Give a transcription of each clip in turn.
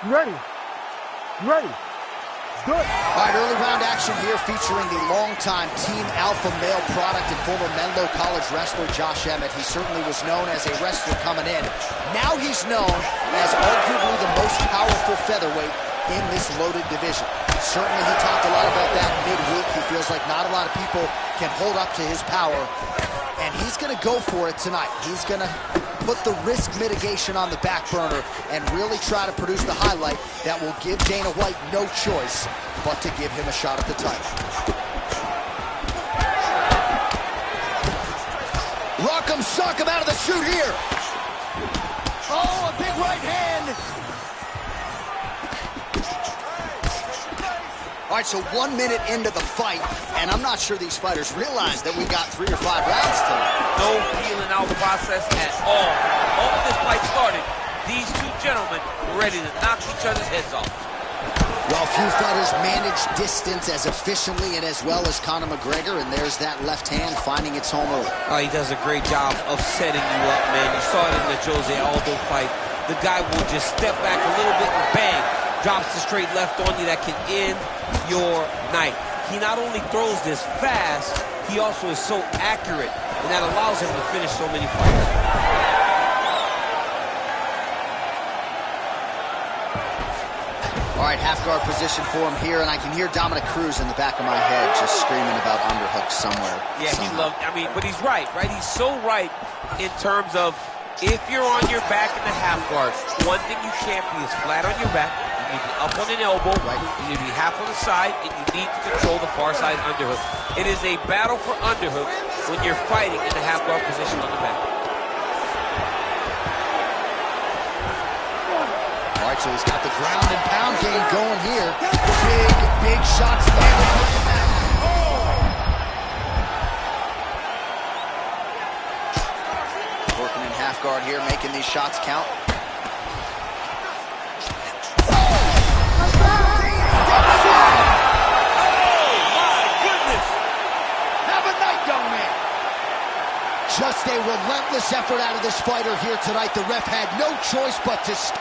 Ready. Ready. Good. All right, early round action here featuring the longtime Team Alpha male product and former Menlo College wrestler Josh Emmett. He certainly was known as a wrestler coming in. Now he's known as arguably the most powerful featherweight in this loaded division. Certainly he talked a lot about that midweek. He feels like not a lot of people can hold up to his power. And he's going to go for it tonight. He's going to put the risk mitigation on the back burner and really try to produce the highlight that will give Dana White no choice but to give him a shot at the title. Rock'em sock him out of the chute here. Oh, a big right hand. All right, so 1 minute into the fight, and I'm not sure these fighters realize that we got 3 or 5 rounds tonight. No feeling out process at all. The moment this fight started, these two gentlemen were ready to knock each other's heads off. Well, few fighters manage distance as efficiently and as well as Conor McGregor, and there's that left hand finding its home early. Oh, he does a great job of setting you up, man. You saw it in the Jose Aldo fight. The guy will just step back a little bit and bang, drops the straight left on you that can end your night. He not only throws this fast, he also is so accurate, and that allows him to finish so many fights. All right, half guard position for him here, and I can hear Dominic Cruz in the back of my head just screaming about underhooks somewhere. Yeah, he loved, but he's right? He's so right in terms of if you're on your back in the half guard, one thing you can't be is flat on your back. You need to be up on an elbow, right? You need to be half on the side, and you need to control the far side underhook. It is a battle for underhooks when you're fighting in the half guard position on the back. All right, so he's got the ground and pound game going here. Big shots landed. Working in half guard here, making these shots count. Just a relentless effort out of this fighter here tonight. The ref had no choice but to stop.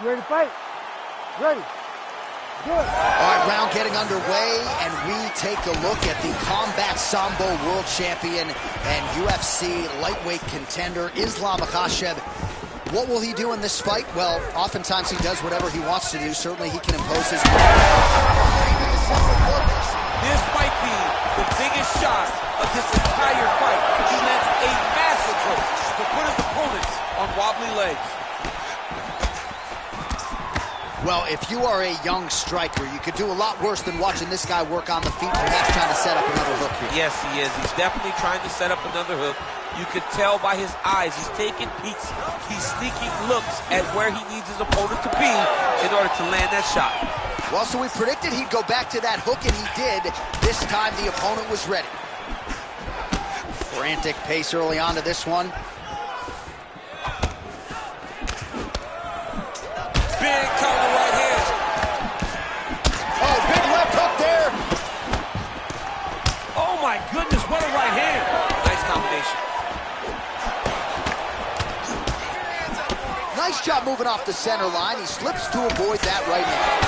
You ready to fight? Ready. Good. All right, round getting underway, and we take a look at the Combat Sambo World Champion and UFC lightweight contender, Islam Makhachev. What will he do in this fight? Well, oftentimes he does whatever he wants to do. Certainly he can impose his will. This might be the biggest shot of this entire fight. He lands a massive hook to put his opponents on wobbly legs. Well, if you are a young striker, you could do a lot worse than watching this guy work on the feet, perhaps trying to set up another hook here. Yes, he is. He's definitely trying to set up another hook. You could tell by his eyes. He's taking peeks. He's sneaking looks at where he needs his opponent to be in order to land that shot. Well, so we predicted he'd go back to that hook, and he did. This time, the opponent was ready. Frantic pace early on to this one. Big counter right hand. Oh, big left hook there. Oh, my goodness, what a right hand. Nice combination. Nice job moving off the center line. He slips to avoid that right hand.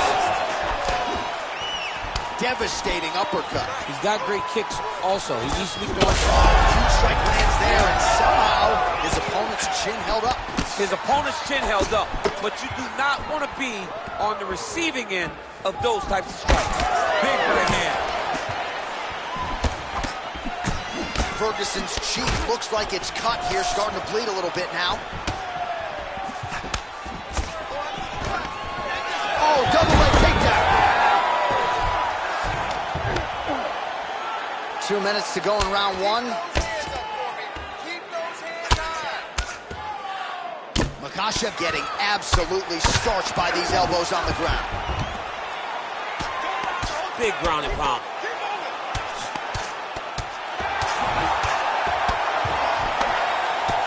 devastating uppercut. He's got great kicks also. He needs to be throwing. Huge strike lands there, and somehow his opponent's chin held up. His opponent's chin held up, but you do not want to be on the receiving end of those types of strikes. Big right hand. Ferguson's cheek looks like it's cut here, starting to bleed a little bit now. Oh, double leg takedown. 2 minutes to go in round one. Makhachev getting absolutely starched by these elbows on the ground. Big ground and pound.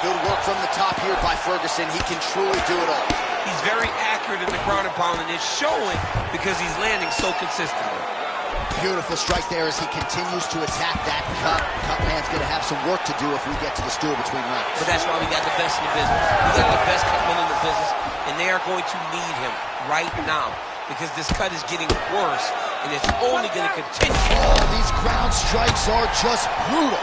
Good work from the top here by Ferguson. He can truly do it all. He's very accurate in the ground and pound, and it's showing because he's landing so consistently. Beautiful strike there as he continues to attack that cut. Cut man's going to have some work to do if we get to the stool between rounds. But that's why we got the best in the business. We got the best cutman in the business, and they are going to need him right now because this cut is getting worse, and it's only going to continue. Oh, these ground strikes are just brutal.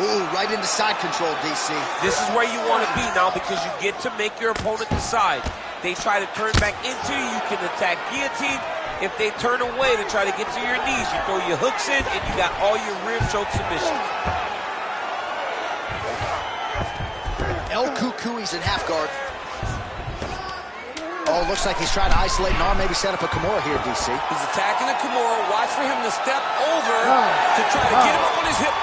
Ooh, right into side control, DC. This is where you want to be now because you get to make your opponent decide. They try to turn back into you, you can attack guillotine. If they turn away to try to get to your knees, you throw your hooks in, and you got all your rib choke submissions. El Cucuy's in half guard. Oh, looks like he's trying to isolate an arm, maybe set up a Kimura here, DC. He's attacking the Kimura. Watch for him to step over to try to get him up on his hip.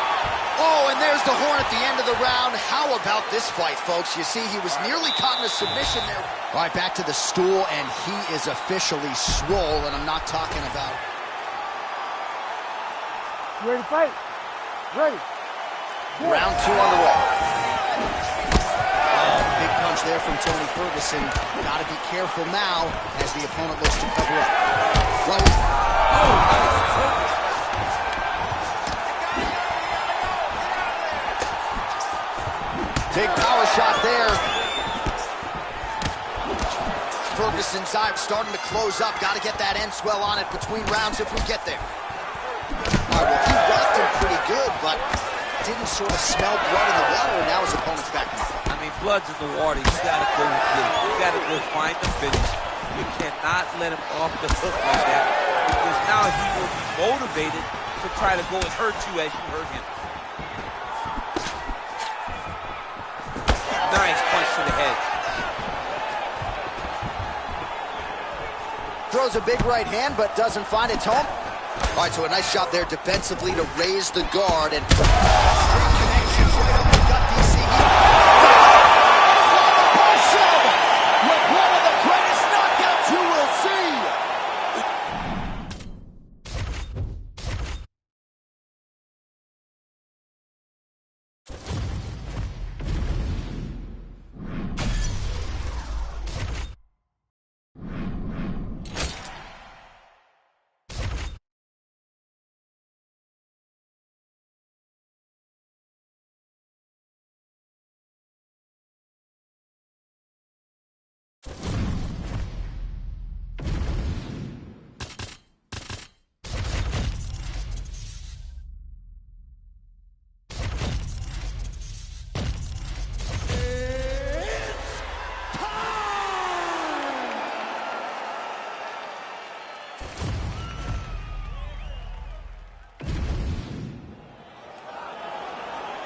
Oh, and there's the horn at the end of the round. How about this fight, folks? You see, he was nearly caught in a submission there. All right, back to the stool, and he is officially swole, and I'm not talking about... You ready to fight? Ready. Good. Round two on the way. Oh, big punch there from Tony Ferguson. Got to be careful now as the opponent looks to cover up. Well, big power shot there. Ferguson's eye starting to close up. Got to get that end swell on it between rounds if we get there. All right, well, he rocked him pretty good, but didn't sort of smell blood in the water, and now his opponent's back in the fight. I mean, blood's in the water. You got to go with it. You got to go find the finish. You cannot let him off the hook like that because now he will be motivated to try to go and hurt you as you hurt him. Nice punch to the head. Throws a big right hand, but doesn't find its home. All right, so a nice job there defensively to raise the guard and string connections right up the gut, DC. With one of the greatest knockouts you will see.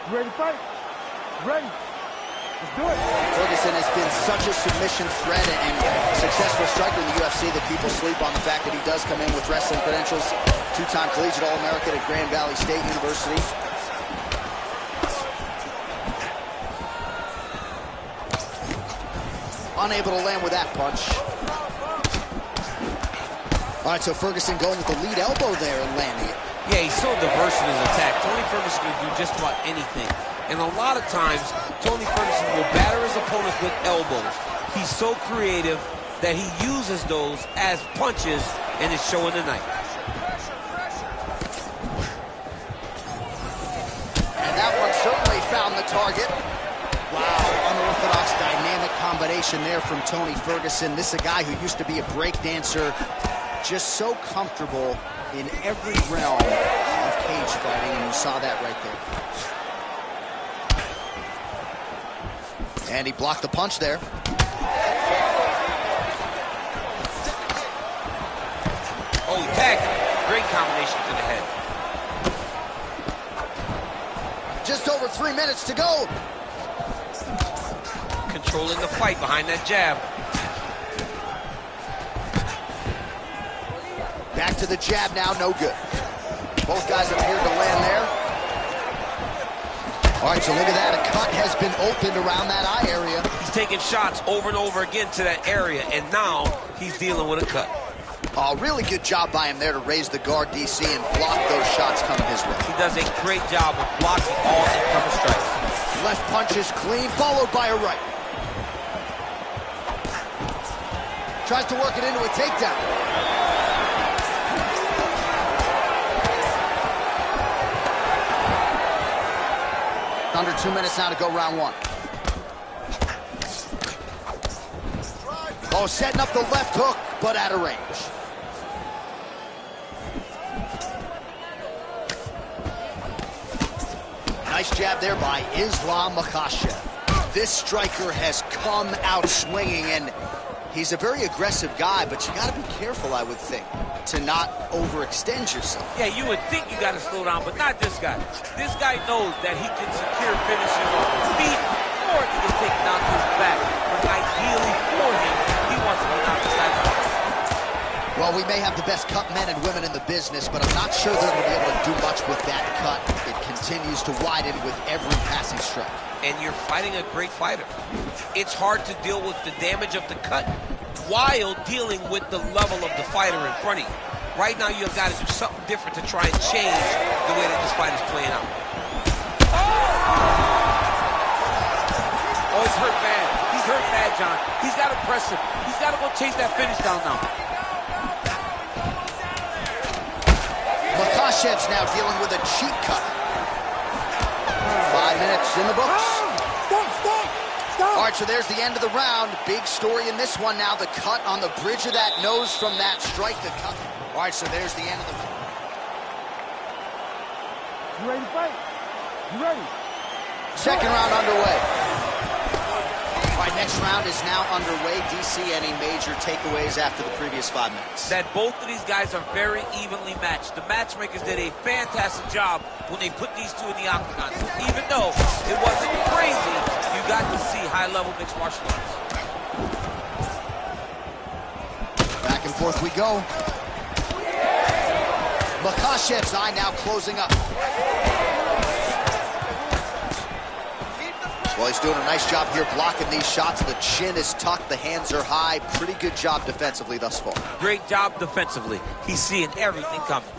You ready to fight? Ready. Let's do it. Ferguson has been such a submission threat and successful striker in the UFC that people sleep on the fact that he does come in with wrestling credentials. Two-time collegiate All-American at Grand Valley State University. Unable to land with that punch. All right, so Ferguson going with the lead elbow there and landing it. Yeah, he's so diverse in his attack. Tony Ferguson can do just about anything. And a lot of times, Tony Ferguson will batter his opponents with elbows. He's so creative that he uses those as punches, and it's showing tonight. And that one certainly found the target. Wow, unorthodox dynamic combination there from Tony Ferguson. This is a guy who used to be a break dancer, Just so comfortable in every realm of cage fighting, and you saw that right there. And he blocked the punch there. Oh, he tagged him. Great combination to the head. Just over 3 minutes to go. Controlling the fight behind that jab. Back to the jab now, no good. Both guys appeared to land there. All right, so look at that. A cut has been opened around that eye area. He's taking shots over and over again to that area, and now he's dealing with a cut. Oh, really good job by him there to raise the guard, DC, and block those shots coming his way. He does a great job of blocking all incoming strikes. Left punch is clean, followed by a right. Tries to work it into a takedown. Under 2 minutes now to go round one. Oh, setting up the left hook, but out of range. Nice jab there by Islam Makhachev. This striker has come out swinging, and he's a very aggressive guy, but you got to be careful, I would think, to not overextend yourself. Yeah, you would think you got to slow down, but not this guy. This guy knows that he can secure finishes on his feet, or he can take down to his back. But ideally for him, he wants to be knocked aside. Well, we may have the best cut men and women in the business, but I'm not sure they're going to be able to do much with that cut. It continues to widen with every passing strike. And you're fighting a great fighter. It's hard to deal with the damage of the cut while dealing with the level of the fighter in front of you. Right now, you've got to do something different to try and change the way that this fight is playing out. Oh, he's hurt bad. He's hurt bad, John. He's got to press him. He's got to go chase that finish down now. Makhachev's now dealing with a cheek cut. 5 minutes in the books. All right, so there's the end of the round. Big story in this one now. The cut on the bridge of that nose from that strike. The cut. All right, so there's the end of the... You ready to fight? You ready? Second round underway. All right, next round is now underway. DC, any major takeaways after the previous 5 minutes? That both of these guys are very evenly matched. The matchmakers did a fantastic job when they put these two in the octagon. So even though it wasn't crazy, you got to see high-level mixed martial arts. Back and forth we go. Makhachev's eye now closing up. Well, he's doing a nice job here blocking these shots. The chin is tucked, the hands are high. Pretty good job defensively thus far. Great job defensively. He's seeing everything coming.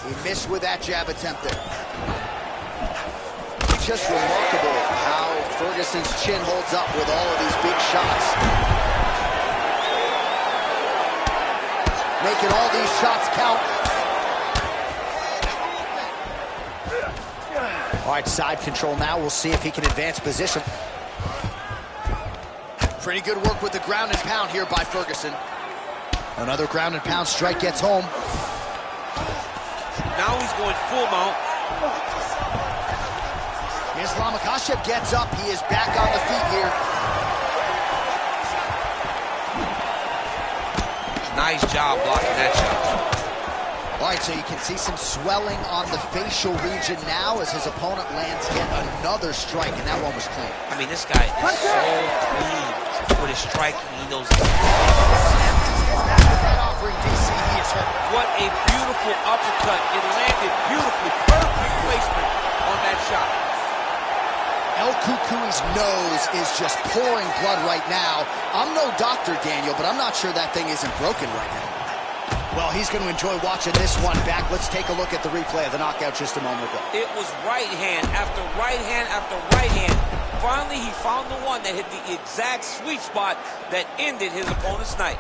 He missed with that jab attempt there. Just remarkable how Ferguson's chin holds up with all of these big shots. Making all these shots count. All right, side control now. We'll see if he can advance position. Pretty good work with the ground and pound here by Ferguson. Another ground and pound strike gets home. Now he's going full mount. Islam Makhachev gets up. He is back on the feet here. Nice job blocking that shot. All right, so you can see some swelling on the facial region now as his opponent lands yet another strike, and that one was clean. I mean, this guy is so clean with his striking. He knows. Offering DC, he is hurt. What a beautiful uppercut. It landed beautifully. Perfect placement on that shot. El Cucuy's nose is just pouring blood right now. I'm no doctor, Daniel, but I'm not sure that thing isn't broken right now. Well, he's going to enjoy watching this one back. Let's take a look at the replay of the knockout just a moment ago. It was right hand after right hand after right hand. Finally, he found the one that hit the exact sweet spot that ended his opponent's night.